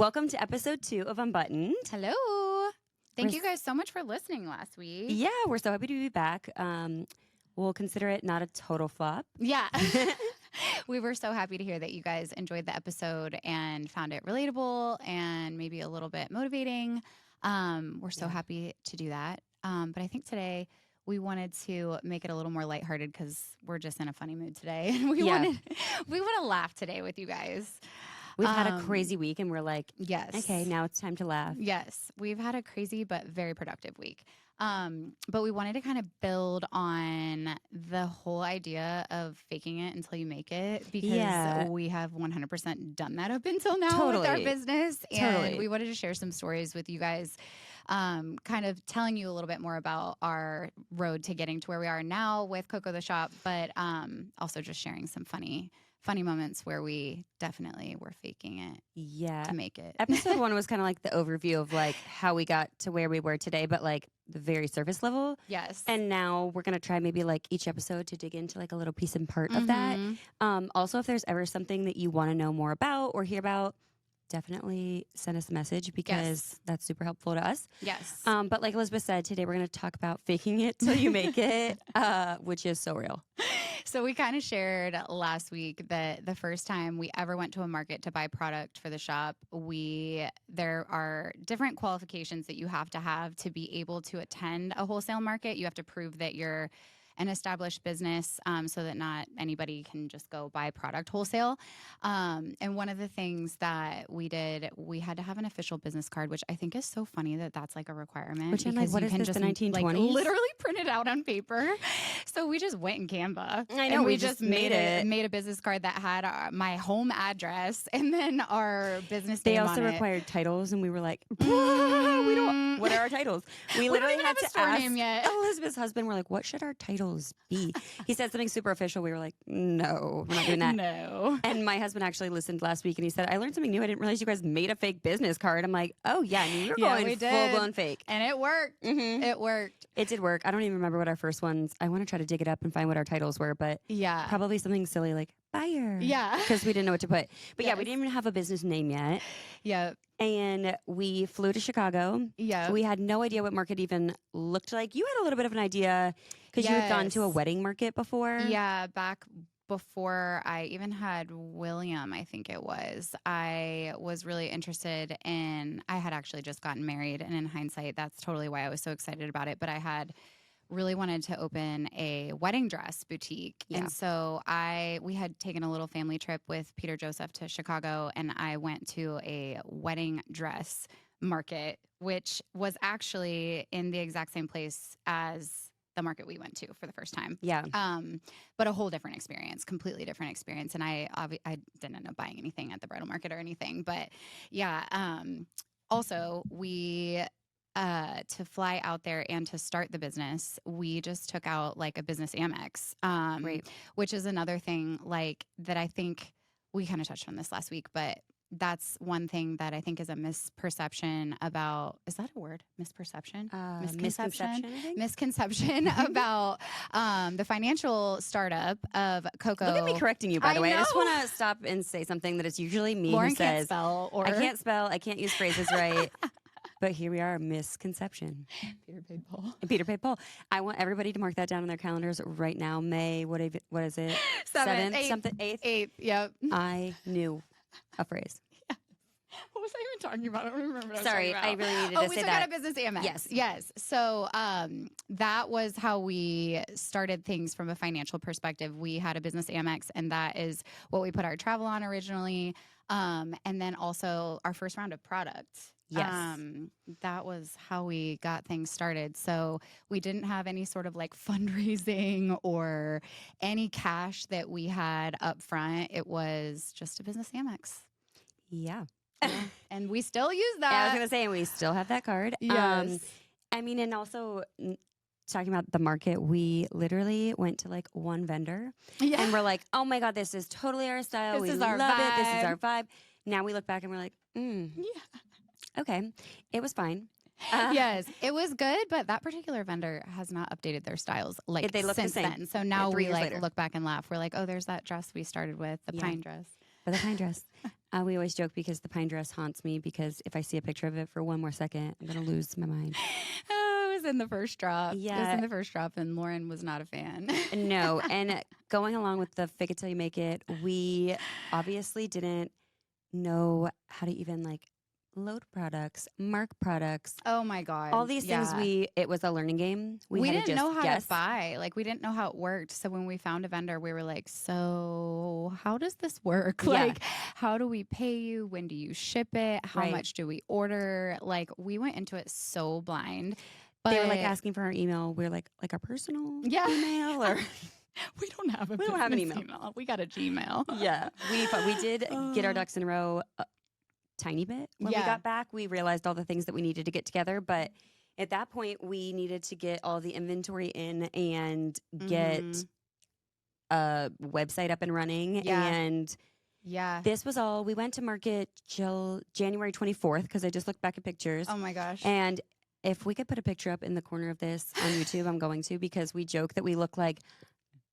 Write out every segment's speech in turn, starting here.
Welcome to episode 2 of Unbuttoned. Hello. Thank you guys so much for listening last week. Yeah, we're so happy to be back. We'll consider it not a total flop. Yeah. We were so happy to hear that you guys enjoyed the episode and found it relatable and maybe a little bit motivating. We're so happy to do that. But I think today we wanted to make it a little more lighthearted because we're just in a funny mood today. And we want to laugh today with you guys. We've had a crazy week and we're like, yes. Okay, now it's time to laugh. Yes. We've had a crazy but very productive week. But we wanted to kind of build on the whole idea of faking it until you make it because we have 100% done that up until now with our business. And we wanted to share some stories with you guys, kind of telling you a little bit more about our road to getting to where we are now with Coco the Shop, but also just sharing some funny moments where we definitely were faking it to make it. Episode 1 was kind of like the overview of like how we got to where we were today, but like the very surface level. Yes. And now we're going to try maybe like each episode to dig into like a little piece and part of that. Also, if there's ever something that you want to know more about or hear about, definitely send us a message because that's super helpful to us. Yes. But like Elizabeth said, today we're going to talk about faking it till you make it, which is so real. So we kind of shared last week that the first time we ever went to a market to buy product for the shop, there are different qualifications that you have to be able to attend a wholesale market. You have to prove that you're an established business so that not anybody can just go buy product wholesale. And one of the things that we did, we had to have an official business card, which I think is so funny that that's like a requirement. Which I'm like, what is this, the 1920s? Like, literally print it out on paper. So we just went in Canva. I know, and we just made a business card that had my home address and then our business name They also on it. required titles, and we were like, we don't. What are our titles? We literally had to ask Elizabeth's husband. We're like, what should our titles be? He said something super official. We were like, no, we're not doing that. No. And my husband actually listened last week, and he said, I learned something new. I didn't realize you guys made a fake business card. I'm like, oh yeah, and you were going full-blown fake. And it worked. Mm-hmm. It worked. It did work. I don't even remember what our first ones. I want to try to dig it up and find what our titles were, but probably something silly like buyer. Yeah. Because we didn't know what to put. But we didn't even have a business name yet. Yeah. And we flew to Chicago. Yeah. We had no idea what market even looked like. You had a little bit of an idea because you had gone to a wedding market before. Yeah, back before I even had William, I think it was, I was really interested in, I had actually just gotten married, and in hindsight, that's totally why I was so excited about it. But I had really wanted to open a wedding dress boutique. Yeah. And so we had taken a little family trip with Peter Joseph to Chicago, and I went to a wedding dress market, which was actually in the exact same place as the market we went to for the first time. Yeah. But a whole different experience, completely different experience. And I didn't end up buying anything at the bridal market or anything, but also we, to fly out there and to start the business, we just took out like a business Amex, which is another thing like that. I think we kind of touched on this last week, but that's one thing that I think is a misperception about, is that a word? Misperception? Misconception about the financial startup of Coco. Look at me correcting you, by the way. I just want to stop and say something that it's usually me Lauren who says, can't spell, or I can't spell, I can't use phrases right. But here we are, misconception. Peter paid Paul. Peter paid Paul. I want everybody to mark that down on their calendars right now. May, what is it? 8th? Yep. I knew a phrase. Yeah. What was I even talking about? I don't remember what Sorry, I was talking about. I really needed to say that. We took out a business Amex. Yes. So that was how we started things from a financial perspective. We had a business Amex, and that is what we put our travel on originally. And then also our first round of products. Yes. That was how we got things started. So we didn't have any sort of like fundraising or any cash that we had up front. It was just a business Amex. Yeah. And we still use that. Yeah, I was going to say, we still have that card. Yes. And also talking about the market, we literally went to like one vendor and we're like, oh my God, this is totally our style. This is love our vibe. it. This is our vibe. Now we look back and we're like, okay, it was fine. Yes, it was good, but that particular vendor has not updated their styles they look since the same. then. So now 3 we years later. Look back and laugh. We're like, oh, there's that dress we started with, the pine dress. For the pine dress. We always joke because the pine dress haunts me because if I see a picture of it for one more second, I'm going to lose my mind. Oh, it was in the first drop. Yeah. It was in the first drop, and Lauren was not a fan. No. And going along with the fake it till you make it, we obviously didn't know how to even like load products, mark products. Oh my God. All these things it was a learning game. We had didn't to just know how guess. to buy. Like, we didn't know how it worked. So when we found a vendor, we were like, so how does this work? Yeah. Like, how do we pay you? When do you ship it? How Right. much do we order? Like, we went into it so blind. But They were like asking for our email. We are like our personal Yeah. email or we don't have a We don't have an business email. We got a Gmail. yeah. We did get our ducks in a row a tiny bit when we Yeah. got back. We realized all the things that we needed to get together, but at that point we needed to get all the inventory in and get a website up and running. Yeah. And Yeah. this was all. We went to market till January 24th because I just looked back at pictures. Oh my gosh. And if we could put a picture up in the corner of this on YouTube, I'm going to, because we joke that we look like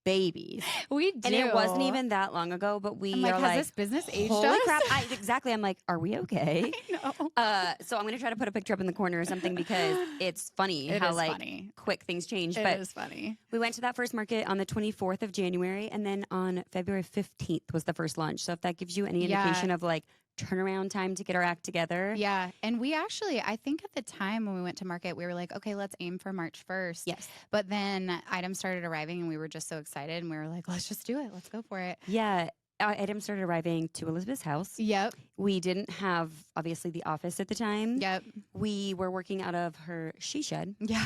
babies. We do. And it wasn't even that long ago, but we I'm like, are has like, this business aged holy us? crap. Exactly. I'm like, are we okay? I know. So I'm going to try to put a picture up in the corner or something because it's funny It how is like funny. quick things change. It But is funny. we went to that first market on the 24th of January, and then on February 15th was the first launch. So if that gives you any indication of like turnaround time to get our act together. Yeah. And we actually, I think at the time when we went to market, we were like, okay, let's aim for March 1st. Yes. But then items started arriving and we were just so excited and we were like, let's just do it. Let's go for it. Yeah. Items started arriving to Elizabeth's house. Yep. We didn't have, obviously, the office at the time. Yep. We were working out of her she shed. Yeah.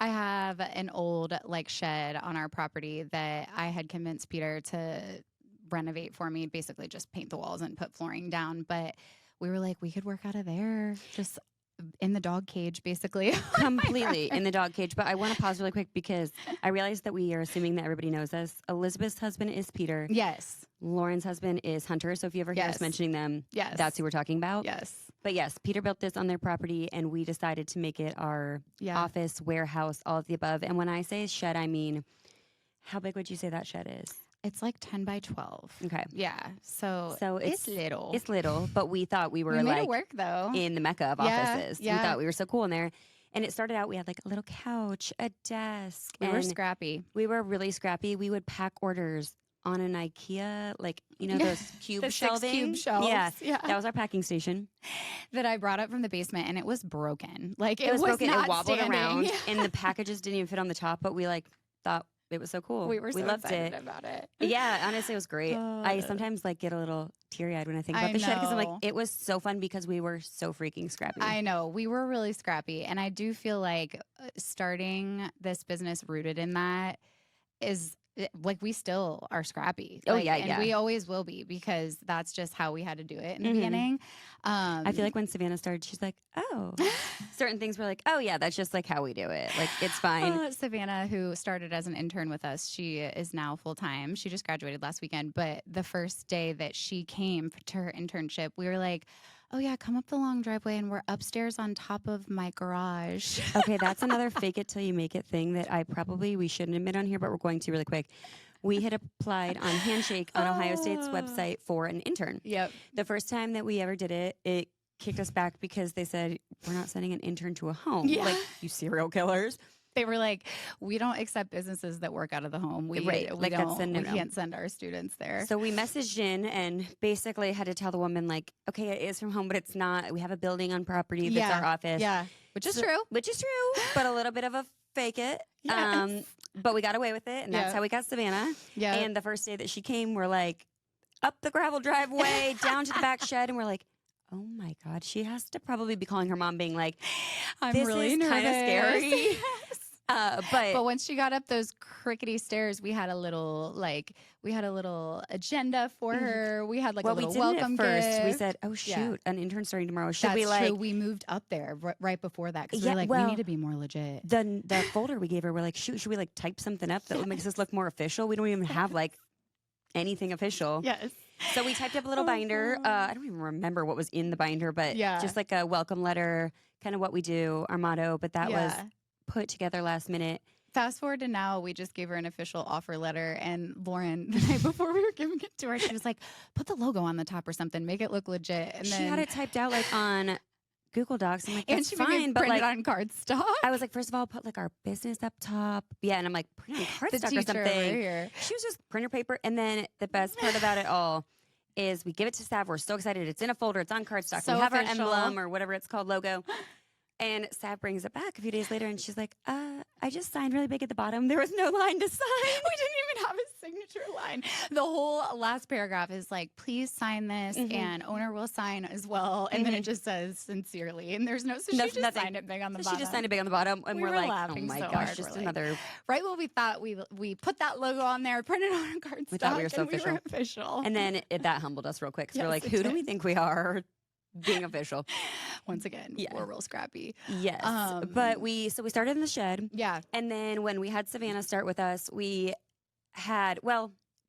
I have an old like shed on our property that I had convinced Peter to renovate for me, basically just paint the walls and put flooring down. But we were like, we could work out of there, just in the dog cage, basically. Completely in the dog cage. But I want to pause really quick because I realized that we are assuming that everybody knows us. Elizabeth's husband is Peter. Yes. Lauren's husband is Hunter. So if you ever hear us Yes. mentioning them, Yes. that's who we're talking about. Yes. But yes, Peter built this on their property and we decided to make it our Yeah. office, warehouse, all of the above. And when I say shed, I mean, how big would you say that shed is? It's like 10 by 12. Okay. Yeah. So it's little. It's little, but we thought we were we made like it work though. in the mecca of Yeah, offices. yeah. We thought we were so cool in there. And it started out, we had like a little couch, a desk. We were and scrappy. we were really scrappy. We would pack orders on an IKEA, like, you know, those cube The 6 shelving. cube shelves. Yeah. Yeah. That was our packing station. That I brought up from the basement and it was broken. Like It was broken. not It wobbled standing. around and the packages didn't even fit on the top, but we like thought it was so cool. We were so loved excited it. about it. Yeah, honestly, it was great. I Uh, sometimes like get a little teary-eyed when I think about I the shed because I'm like, know. it was so fun because we were so freaking scrappy. I know. We were really scrappy. And I do feel like starting this business rooted in that is like we still are scrappy. Oh, Like, yeah, and yeah. we always will be because that's just how we had to do it in the Mhm. beginning. I feel like when Savannah started, she's like, oh, certain things were like, oh yeah, that's just like how we do it. Like it's fine. Savannah, who started as an intern with us, she is now full time. She just graduated last weekend. But the first day that she came to her internship, we were like, oh yeah, come up the long driveway and we're upstairs on top of my garage. Okay, that's another fake it till you make it thing that we shouldn't admit on here, but we're going to really quick. We had applied on Handshake on Ohio State's website for an intern. Yep. The first time that we ever did it, it kicked us back because they said, we're not sending an intern to a home. Yeah. Like, you serial killers. They were like, we don't accept businesses that work out of the home. We, Right. we Like, that's don't. a no-no. We can't send our students there. So we messaged in and basically had to tell the woman, like, okay, it is from home, but it's not. We have a building on property that's our office. Yeah, which is true. Which is true, but a little bit of a fake it. Yes. But we got away with it, and that's Yeah. how we got Savannah. Yeah. And the first day that she came, we're like, up the gravel driveway, down to the back shed, and we're like, oh my God, she has to probably be calling her mom being like, I'm this really is kind of nervous. scary. But once she got up those crickety stairs, we had a little agenda for her. We had like well, a little we didn't welcome at first. gift. We said, oh shoot, Yeah. an intern starting tomorrow. Should That's we like true. We moved up there right before that because Yeah, we were like, well, we need to be more legit. the folder we gave her? We're like, shoot, should we like type something up that makes us look more official? We don't even have like anything official. Yes. So we typed up a little binder. I don't even remember what was in the binder, but Yeah. just like a welcome letter, kind of what we do, our motto. But that was put together last minute. Fast forward to now, we just gave her an official offer letter, and Lauren, the night before we were giving it to her, she was like, "Put the logo on the top or something, make it look legit." And she then had it typed out like on Google Docs. I'm like, and that's she fine, but print like it on cardstock. I was like, first of all, put like our business up top. Yeah, and I'm like, print on The cardstock or teacher something. over here. She was just printer paper. And then the best part about it all is we give it to Sav. We're so excited. It's in a folder. It's on cardstock. So we have official. our emblem or whatever it's called, logo. And Sav brings it back a few days later, and she's like, I just signed really big at the bottom. There was no line to sign. We didn't even have a signature line. The whole last paragraph is like, please sign this, and owner will sign as well. And then it just says sincerely. And there's no, so she just signed it big on the So bottom. she just signed it big on the bottom. And We we're were like, oh laughing my so gosh, hard. just We're like, another. Right when we thought we put that logo on there, printed on a cardstock, We thought we were so and we were official. And then that humbled us real quick. So we're Yes, like, it who do did. we think we are being official? Once again, we're real scrappy. Yes. But we started in the shed. Yeah. And then when we had Savannah start with us, we had,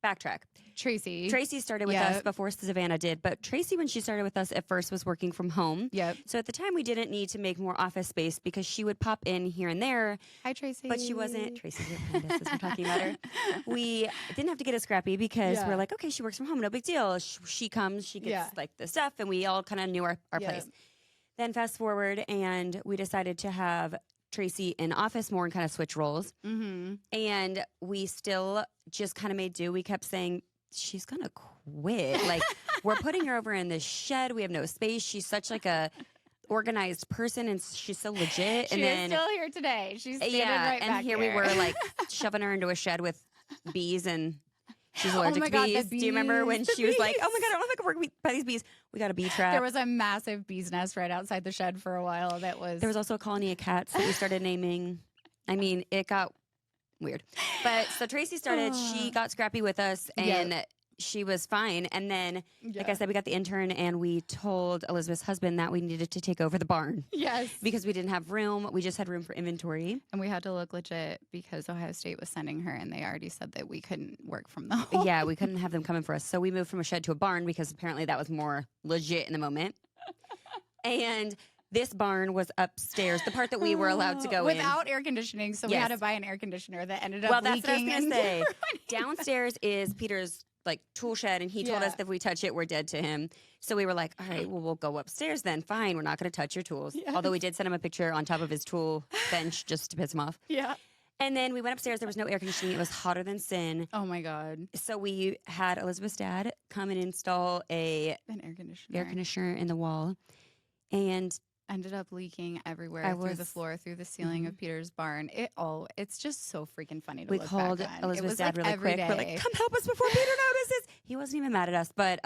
backtrack. Tracy started with us before Savannah did. But Tracy, when she started with us at first, was working from home. Yep. So at the time, we didn't need to make more office space because she would pop in here and there. Hi, Tracy. But she wasn't. Tracy's behind us as we're talking about her. We didn't have to get as scrappy because we're like, okay, she works from home. No big deal. She comes, she gets like the stuff, and we all kind of knew our place. Then fast forward, and we decided to have Tracy in office more and kind of switch roles. Mm-hmm. And we still just kind of made do. We kept saying, she's going to quit. Like, we're putting her over in this shed. We have no space. She's such like a organized person, and she's so legit. She is still here today. She's standing right back and here we were like shoving her into a shed with bees, and she's allergic to bees. Do you remember when she was like, oh my God, I don't know if I can work by these bees. We got a bee trap. There was a massive bee's nest right outside the shed for a while. There was also a colony of cats that we started naming. I mean, it got weird. But so Tracy started, she got scrappy with us, and she was fine. And then, like I said, we got the intern, and we told Elizabeth's husband that we needed to take over the barn. Yes. Because we didn't have room. We just had room for inventory. And we had to look legit because Ohio State was sending her, and they already said that we couldn't work from the home. Yeah, we couldn't have them coming for us. So we moved from a shed to a barn because apparently that was more legit in the moment. And this barn was upstairs, the part that we were allowed to go without air conditioning. So we had to buy an air conditioner that ended up that's leaking. what I was going to say. Downstairs is Peter's like tool shed, and he told us that if we touch it, we're dead to him. So we were like, all right, well, we'll go upstairs then. Fine, we're not going to touch your tools. Yes. Although we did send him a picture on top of his tool bench just to piss him off. Yeah. And then we went upstairs. There was no air conditioning. It was hotter than sin. Oh my God. So we had Elizabeth's dad come and install an air conditioner in the wall, and ended up leaking everywhere through the floor, through the ceiling of Peter's barn. It's just so freaking funny to look back on. We called Elizabeth's dad really quick. Day. We're like, come help us before Peter notices. He wasn't even mad at us, but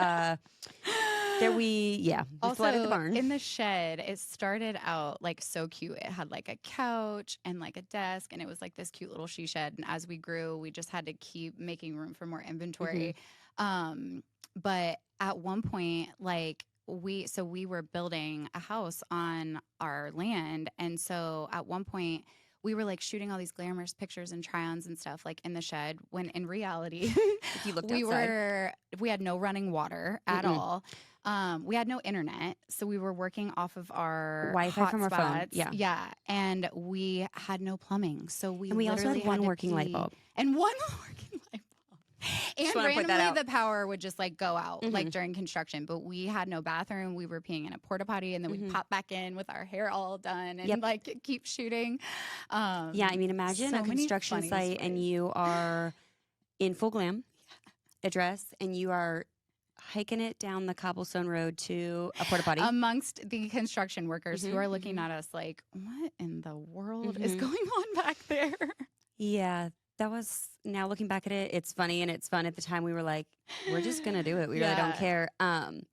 we flooded the barn. In the shed, it started out like so cute. It had like a couch and like a desk, and it was like this cute little she shed. And as we grew, we just had to keep making room for more inventory. But at one point, like, we were building a house on our land, and so at one point we were like shooting all these glamorous pictures and try-ons and stuff like in the shed, when in reality if you looked outside, we had no running water at all. We had no internet, so we were working off of our Wi-Fi from our phone. Yeah, and we had no plumbing, so we also had one working light bulb. And one working light bulb. And randomly the power would just like go out like during construction, but we had no bathroom. We were peeing in a porta potty, and then we'd pop back in with our hair all done and like keep shooting. I mean, imagine a construction site and you are in full glam, a dress, and you are hiking it down the cobblestone road to a porta potty amongst the construction workers who are looking at us like, what in the world is going on back there? Yeah. That was, now looking back at it, it's funny and it's fun. At the time, we were like, we're just going to do it. We really don't care.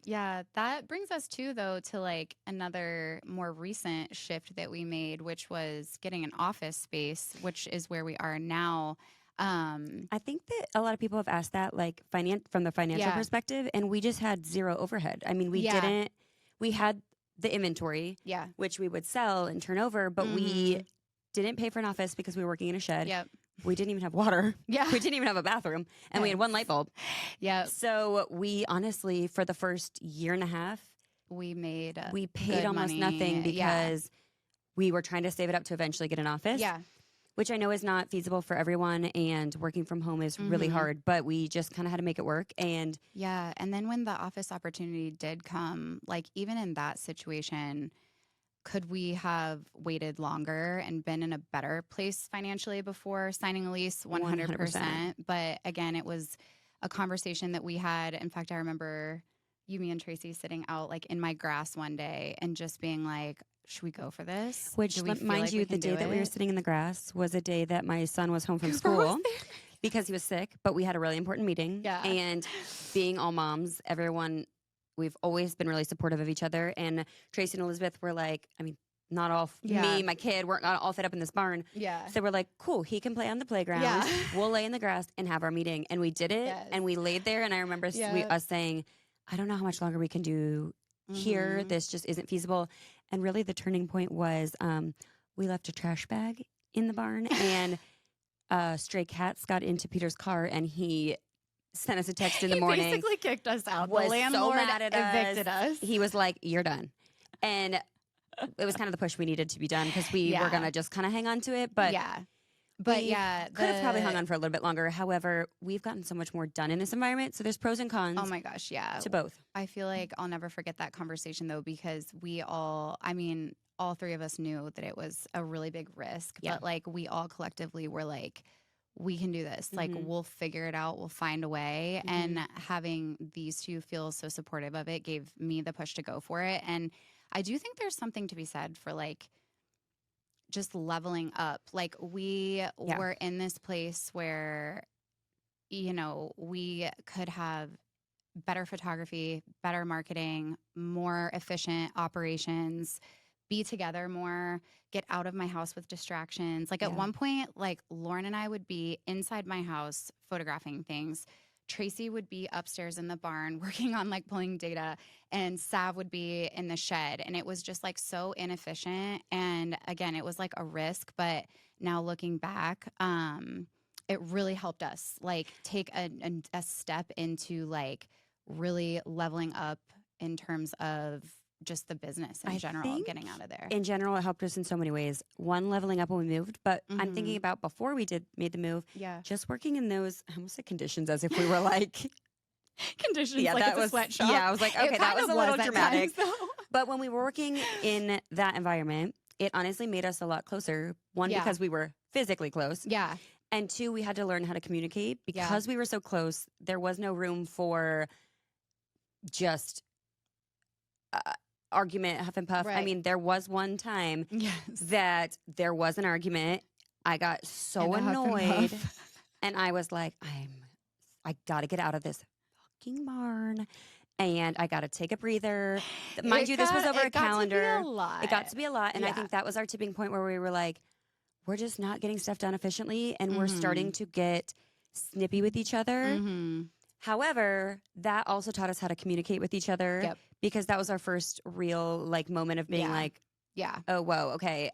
Yeah, that brings us too, though, to like another more recent shift that we made, which was getting an office space, which is where we are now. I think that a lot of people have asked that, like, from the financial perspective, and we just had zero overhead. I mean, we had the inventory, which we would sell and turn over, but we didn't pay for an office because we were working in a shed. Yep. We didn't even have water. Yeah. We didn't even have a bathroom. And we had one light bulb. Yeah. So we honestly, for the first year and a half, we paid almost nothing because we were trying to save it up to eventually get an office. Yeah. which I know is not feasible for everyone, and working from home is really hard, but we just kind of had to make it work. And yeah. And then when the office opportunity did come, like even in that situation, could we have waited longer and been in a better place financially before signing a lease? 100%. But again, it was a conversation that we had. In fact, I remember you, me, and Tracy sitting out like in my grass one day and just being like, should we go for this? Which, mind you, the day that we were sitting in the grass was a day that my son was home from school because he was sick, but we had a really important meeting. Yeah. And being all moms, everyone, we've always been really supportive of each other. And Tracy and Elizabeth were like, I mean, not all, me, my kid, we're not all fit up in this barn. Yeah. So we're like, cool, he can play on the playground. Yeah. We'll lay in the grass and have our meeting. And we did it. And we laid there. And I remember us saying, I don't know how much longer we can do here. This just isn't feasible. And really the turning point was we left a trash bag in the barn, and stray cats got into Peter's car, and he sent us a text in the morning. He basically kicked us out. Was the landlord so mad at evicted us. He was like, you're done. And it was kind of the push we needed to be done because we were going to just kind of hang on to it. But could have probably hung on for a little bit longer. However, we've gotten so much more done in this environment. So there's pros and cons. Oh my gosh, yeah. To both. I feel like I'll never forget that conversation though, because all three of us knew that it was a really big risk. Yeah. But like we all collectively were like, we can do this. Like we'll figure it out. We'll find a way. And having these two feel so supportive of it gave me the push to go for it. And I do think there's something to be said for like just leveling up. Like we were in this place where, you know, we could have better photography, better marketing, more efficient operations, be together more, get out of my house with distractions. Like at one point, like Lauren and I would be inside my house photographing things. Tracy would be upstairs in the barn working on like pulling data, and Sav would be in the shed. And it was just like so inefficient. And again, it was like a risk, but now looking back, it really helped us like take a step into like really leveling up in terms of just the business in general, getting out of there. In general, it helped us in so many ways. One, leveling up when we moved, but I'm thinking about before we made the move, just working in those, I almost said conditions as if we were like... conditions, like it's a sweatshop. Yeah, I was like, okay, that was a little dramatic. But when we were working in that environment, it honestly made us a lot closer. One, because we were physically close. Yeah. And two, we had to learn how to communicate. Because we were so close, there was no room for just... argument, huff and puff. Right. I mean, there was one time that there was an argument. I got so annoyed, and I was like, I got to get out of this fucking barn, and I got to take a breather. Mind you, this was over a calendar. It got to be a lot, and I think that was our tipping point where we were like, we're just not getting stuff done efficiently, and we're starting to get snippy with each other. However, that also taught us how to communicate with each other because that was our first real like moment of being like, oh, whoa, okay.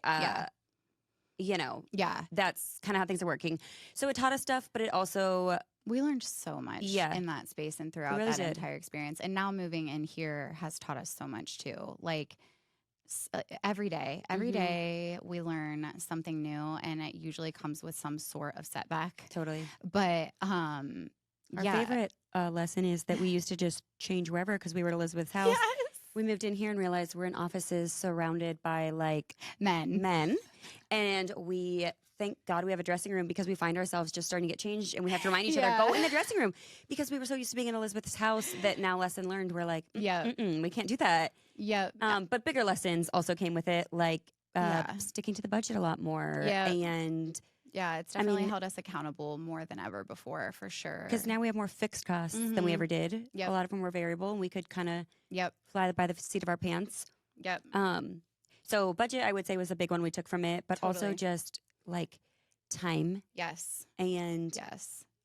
You know, that's kind of how things are working. So it taught us stuff, but it also... We learned so much in that space and throughout that entire experience. And now moving in here has taught us so much too. Like every day we learn something new, and it usually comes with some sort of setback. Totally. But our favorite lesson is that we used to just change wherever because we were at Elizabeth's house. Yes. We moved in here and realized we're in offices surrounded by like men. And we thank God we have a dressing room because we find ourselves just starting to get changed, and we have to remind each other, go in the dressing room, because we were so used to being in Elizabeth's house that now lesson learned, we're like, we can't do that. But bigger lessons also came with it, like sticking to the budget a lot more. And it's definitely held us accountable more than ever before, for sure. Because now we have more fixed costs than we ever did. A lot of them were variable, and we could kind of fly by the seat of our pants. So budget, I would say, was a big one we took from it, but also just like time. And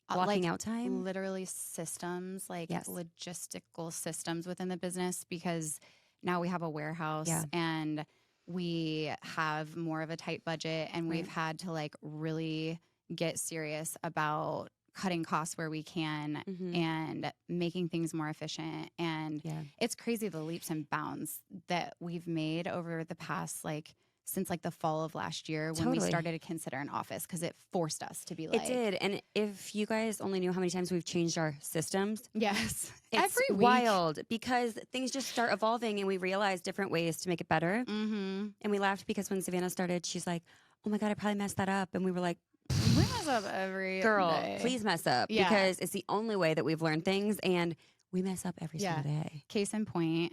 blocking out time. Literally systems, like logistical systems within the business, because now we have a warehouse and we have more of a tight budget, and we've had to like really get serious about cutting costs where we can and making things more efficient. And it's crazy the leaps and bounds that we've made over the past like since like the fall of last year when we started to consider an office, because it forced us to be like. It did. And if you guys only knew how many times we've changed our systems. Yes. It's every week. wild because things just start evolving and we realize different ways to make it better. Mm-hmm. And we laughed because when Savannah started, she's like, oh my God, I probably messed that up. And we were like, we mess up every girl, day. please mess up because it's the only way that we've learned things. And we mess up every single day. Case in point,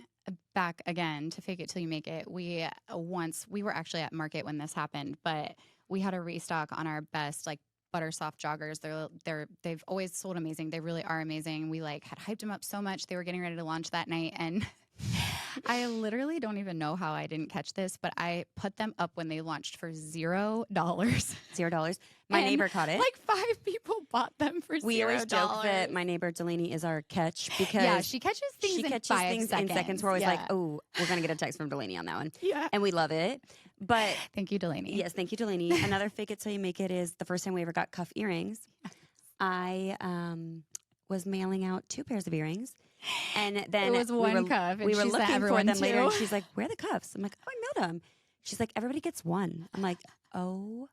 back again to fake it till you make it. We were actually at market when this happened, but we had a restock on our best like butter soft joggers. They've always sold amazing. They really are amazing. We like had hyped them up so much. They were getting ready to launch that night, and I literally don't even know how I didn't catch this, but I put them up when they launched for $0. $0. My neighbor caught it. Like 5 people bought them for $0. We always joke that my neighbor Delaney is our catch because she catches things in 5 seconds. We're always like, oh, we're going to get a text from Delaney on that one. Yeah. And we love it. But thank you, Delaney. Yes, thank you, Delaney. Another fake it till you make it is the first time we ever got cuff earrings. I was mailing out 2 pairs of earrings. And then it was one cuff. We were looking for them later, and too. she's like, "Where are the cuffs?" I'm like, "Oh, I mailed them." She's like, "Everybody gets one." I'm like, "Oh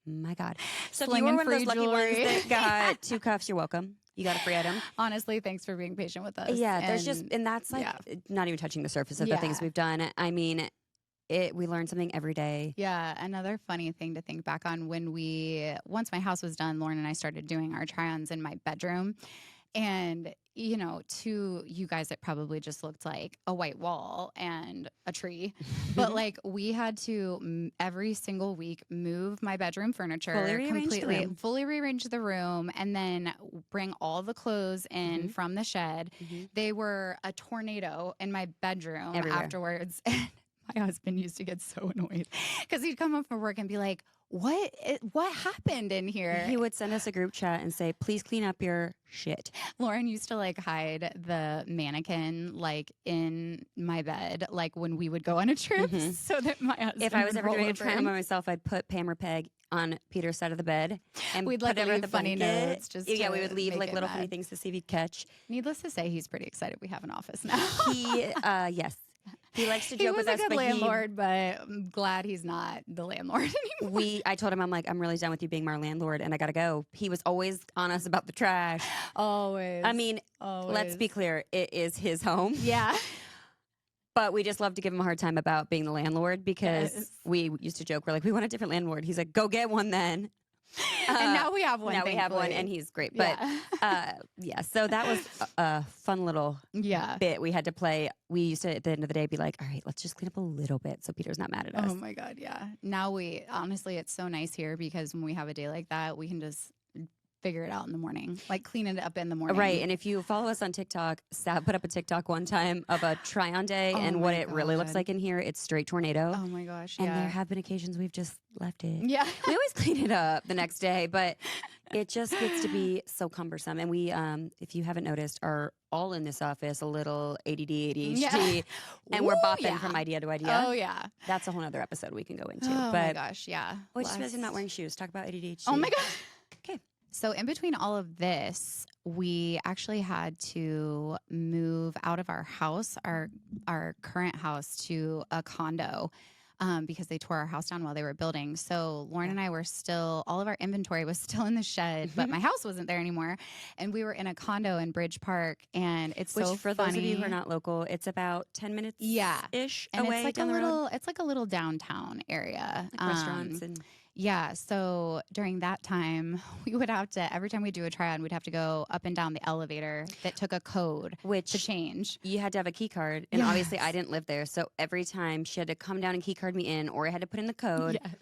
my God!" So if you were one of those lucky ones that got 2 cuffs, you're welcome. You got a free item. Honestly, thanks for being patient with us. Yeah, and that's like not even touching the surface of the things we've done. I mean, we learn something every day. Yeah, another funny thing to think back on when once my house was done, Lauren and I started doing our try-ons in my bedroom. And, to you guys, it probably just looked like a white wall and a tree. But like we had to every single week move my bedroom furniture fully rearrange the room, and then bring all the clothes in from the shed. They were a tornado in my bedroom afterwards. And my husband used to get so annoyed because he'd come home from work and be like, what happened in here? He would send us a group chat and say, please clean up your shit. Lauren used to like hide the mannequin like in my bed, like when we would go on a trip, so that my husband, if I was ever doing a try on by myself, I'd put Pam or Peg on Peter's side of the bed, and we'd like leave the funny notes. We would leave like little funny things to see if he'd catch. Needless to say, he's pretty excited we have an office now. Yes. He likes to joke with us, he was a good landlord, but I'm glad he's not the landlord anymore. I told him, I'm like, I'm really done with you being my landlord, and I gotta go. He was always on us about the trash. Always. I mean, let's be clear, it is his home. Yeah. But we just love to give him a hard time about being the landlord because we used to joke, we're like, we want a different landlord. He's like, go get one then. And now we have one. Now we have one, and he's great. But so that was a fun little bit we had to play. We used to, at the end of the day, be like, all right, let's just clean up a little bit so Peter's not mad at us. Oh my God, yeah. Now honestly, it's so nice here because when we have a day like that, we can just figure it out in the morning, like clean it up in the morning. Right. And if you follow us on TikTok, Sav put up a TikTok one time of a try-on day and what it really looks like in here. It's straight tornado. Oh my gosh. And there have been occasions we've just left it. Yeah. We always clean it up the next day, but it just gets to be so cumbersome. And we, if you haven't noticed, are all in this office a little ADD, ADHD. Yeah. And we're bopping from idea to idea. Oh, yeah. That's a whole other episode we can go into. Oh my gosh, yeah. Oh, I just realized I'm not wearing shoes. Talk about ADHD. Oh my God. Okay. So in between all of this, we actually had to move out of our house, our current house, to a condo because they tore our house down while they were building. So Lauren and I were still, all of our inventory was still in the shed, but my house wasn't there anymore. And we were in a condo in Bridge Park, and it's so funny. For those of you who are not local, it's about 10 minutes ish away. It's like down the road. It's like a little downtown area. Like restaurants and... Yeah. So during that time, we would have to, every time we do a try-on, we'd have to go up and down the elevator that took a code to change. You had to have a key card. And obviously I didn't live there. So every time she had to come down and key card me in, or I had to put in the code. Yes.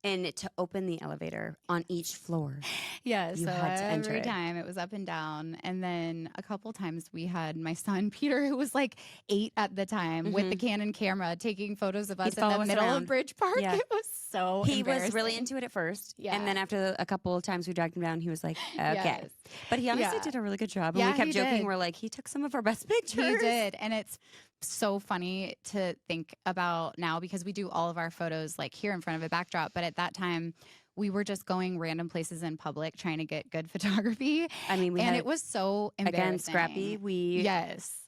And to open the elevator on each floor. Yeah, you so had to enter every time it was up and down. And then a couple times we had my son, Peter, who was like 8 at the time, with the Canon camera taking photos of us in the middle of Bridge Park. Yeah. It was so He was really into it at first. Yeah. And then after a couple of times we dragged him down, he was like, okay. Yes. But he honestly did a really good job. And we kept joking. We're like, he took some of our best pictures. He did. And it's so funny to think about now because we do all of our photos like here in front of a backdrop. But at that time, we were just going random places in public trying to get good photography. I mean, it was so embarrassing. Again, scrappy. We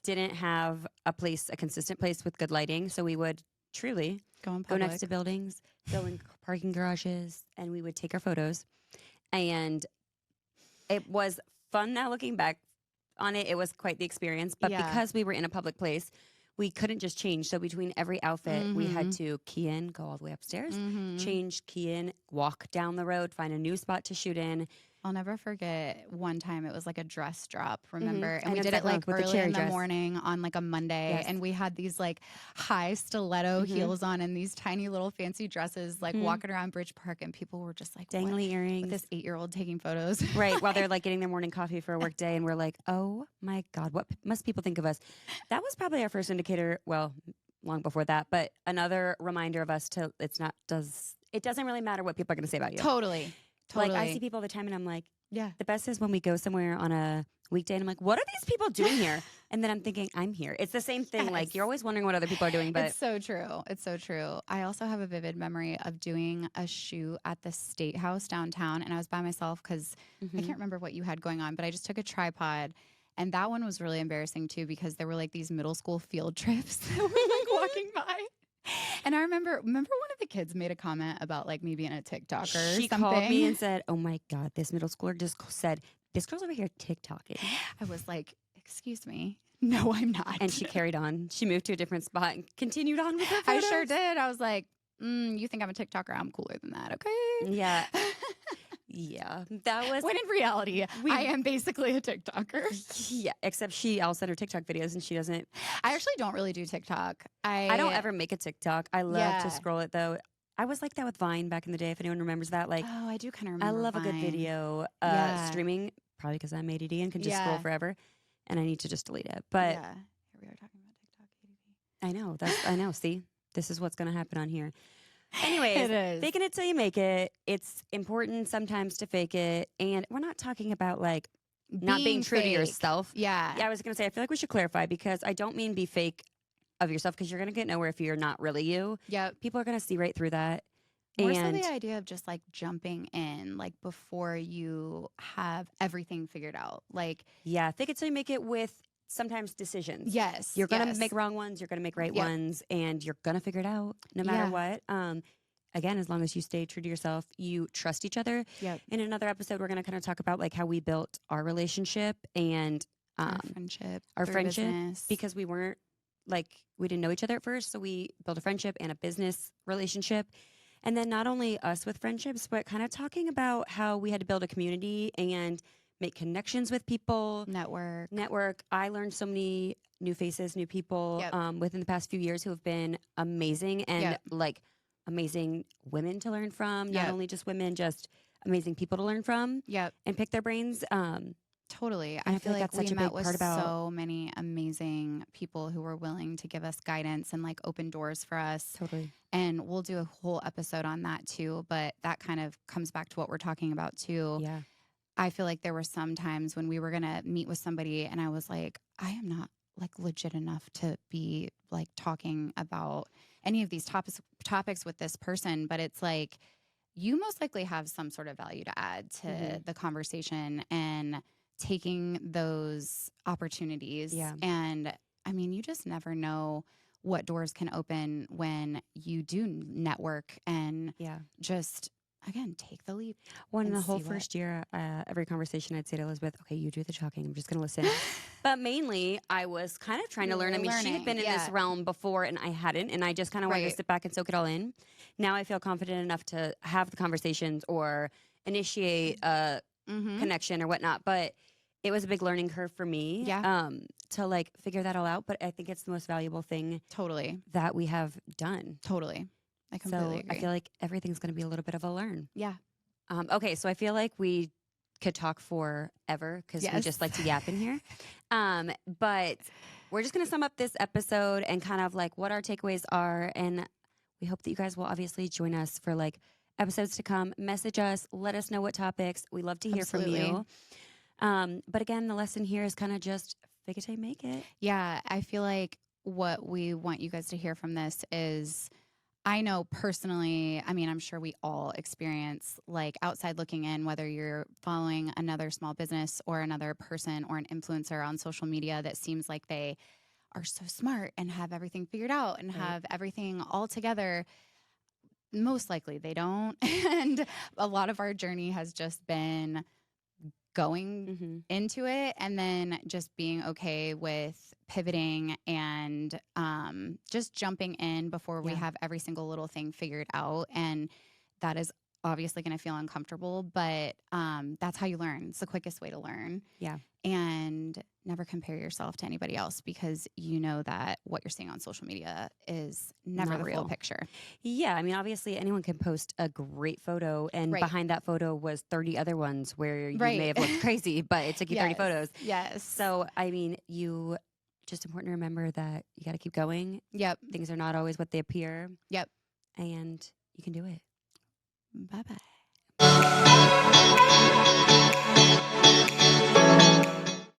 didn't have a consistent place with good lighting. So we would truly go next to buildings, go in parking garages, and we would take our photos. And it was fun now looking back on it. It was quite the experience. But because we were in a public place, we couldn't just change. So between every outfit, we had to key in, go all the way upstairs, change, key in, walk down the road, find a new spot to shoot in. I'll never forget one time it was like a dress drop, remember? And I we know did it exactly like with the early cherry in the dress. morning on like a Monday. Yes. And we had these like high stiletto heels on and these tiny little fancy dresses, like walking around Bridge Park. And people were just like, Dangly what? earrings. With this 8-year-old taking photos. Right, while they're like getting their morning coffee for a work day. And we're like, oh my God, what must people think of us? That was probably our first indicator. Well, long before that, but another reminder of us to, it doesn't really matter what people are going to say about you. Totally. Like I see people all the time and I'm like, yeah. The best is when we go somewhere on a weekday and I'm like, what are these people doing here? And then I'm thinking, I'm here. It's the same thing. Yes. Like you're always wondering what other people are doing, but it's so true. It's so true. I also have a vivid memory of doing a shoot at the State House downtown, and I was by myself because I can't remember what you had going on, but I just took a tripod. And that one was really embarrassing too because there were like these middle school field trips that were like walking by. And I remember one of the kids made a comment about like me being a TikToker or something. She called me and said, oh my God, this middle schooler just said, this girl's over here TikToking. I was like, excuse me. No, I'm not. And she carried on. She moved to a different spot and continued on with her photos. I sure did. I was like, you think I'm a TikToker? I'm cooler than that, okay? Yeah. Yeah. That was... When in reality, I am basically a TikToker. Yeah, except I'll send her TikTok videos and she doesn't... I actually don't really do TikTok. I don't ever make a TikTok. I love to scroll it though. I was like that with Vine back in the day, if anyone remembers that. Like, oh, I do kind of remember I love Vine. a good video streaming, probably because I'm ADD and can just scroll forever. And I need to just delete it. But here we are talking about TikTok ADD. I know. See, this is what's going to happen on here. Anyways, it is. faking it till you make it. It's important sometimes to fake it. And we're not talking about like not being true to yourself. Yeah. I was going to say, I feel like we should clarify because I don't mean be fake of yourself because you're going to get nowhere if you're not really you. Yep. People are going to see right through that. More so the idea of just like jumping in like before you have everything figured out. Like, yeah, fake it till you make it with sometimes decisions. Yes. You're going to make wrong ones. You're going to make right ones and you're going to figure it out no matter what. Again, as long as you stay true to yourself, you trust each other. Yep. In another episode, we're going to kind of talk about like how we built our relationship and our friendship business. Because we weren't like, we didn't know each other at first. So we built a friendship and a business relationship. And then not only us with friendships, but kind of talking about how we had to build a community and make connections with people. Network. I learned so many new faces, new people within the past few years who have been amazing and like amazing women to learn from. Not only just women, just amazing people to learn from. Yep. And pick their brains. Totally. I feel like that's we such a met big with part about so many amazing people who were willing to give us guidance and like open doors for us. Totally. And we'll do a whole episode on that too. But that kind of comes back to what we're talking about too. Yeah. I feel like there were some times when we were going to meet with somebody and I was like, I am not like legit enough to be like talking about any of these topics with this person. But it's like, you most likely have some sort of value to add to the conversation and taking those opportunities. Yeah. And I mean, you just never know what doors can open when you do network and just, again, take the leap. Well, in the whole first year, every conversation I'd say to Elizabeth, okay, you do the talking. I'm just going to listen. But mainly, I was kind of trying to learn. I mean, she had been in this realm before and I hadn't. And I just kind of wanted to sit back and soak it all in. Now I feel confident enough to have the conversations or initiate a connection or whatnot. But it was a big learning curve for me to like figure that all out. But I think it's the most valuable thing that we have done. Totally. I completely agree. I feel like everything's going to be a little bit of a learn. Yeah. Okay, so I feel like we could talk forever because we just like to yap in here. But we're just going to sum up this episode and kind of like what our takeaways are. And we hope that you guys will obviously join us for like episodes to come. Message us. Let us know what topics. We love to hear from you. But again, the lesson here is kind of just fake it till you make it. Yeah, I feel like what we want you guys to hear from this is, I know personally, I mean, I'm sure we all experience like outside looking in, whether you're following another small business or another person or an influencer on social media that seems like they are so smart and have everything figured out and Right. have everything all together. Most likely they don't. And a lot of our journey has just been going into it and then just being okay with pivoting and just jumping in before we have every single little thing figured out. And that is obviously going to feel uncomfortable, but that's how you learn. It's the quickest way to learn. Yeah. And never compare yourself to anybody else, because you know that what you're seeing on social media is never the full picture. Yeah. I mean, obviously anyone can post a great photo and behind that photo was 30 other ones where you may have looked crazy, but it took you 30 photos. Yes. So, I mean, just important to remember that you got to keep going. Yep. Things are not always what they appear. Yep. And you can do it. Bye-bye.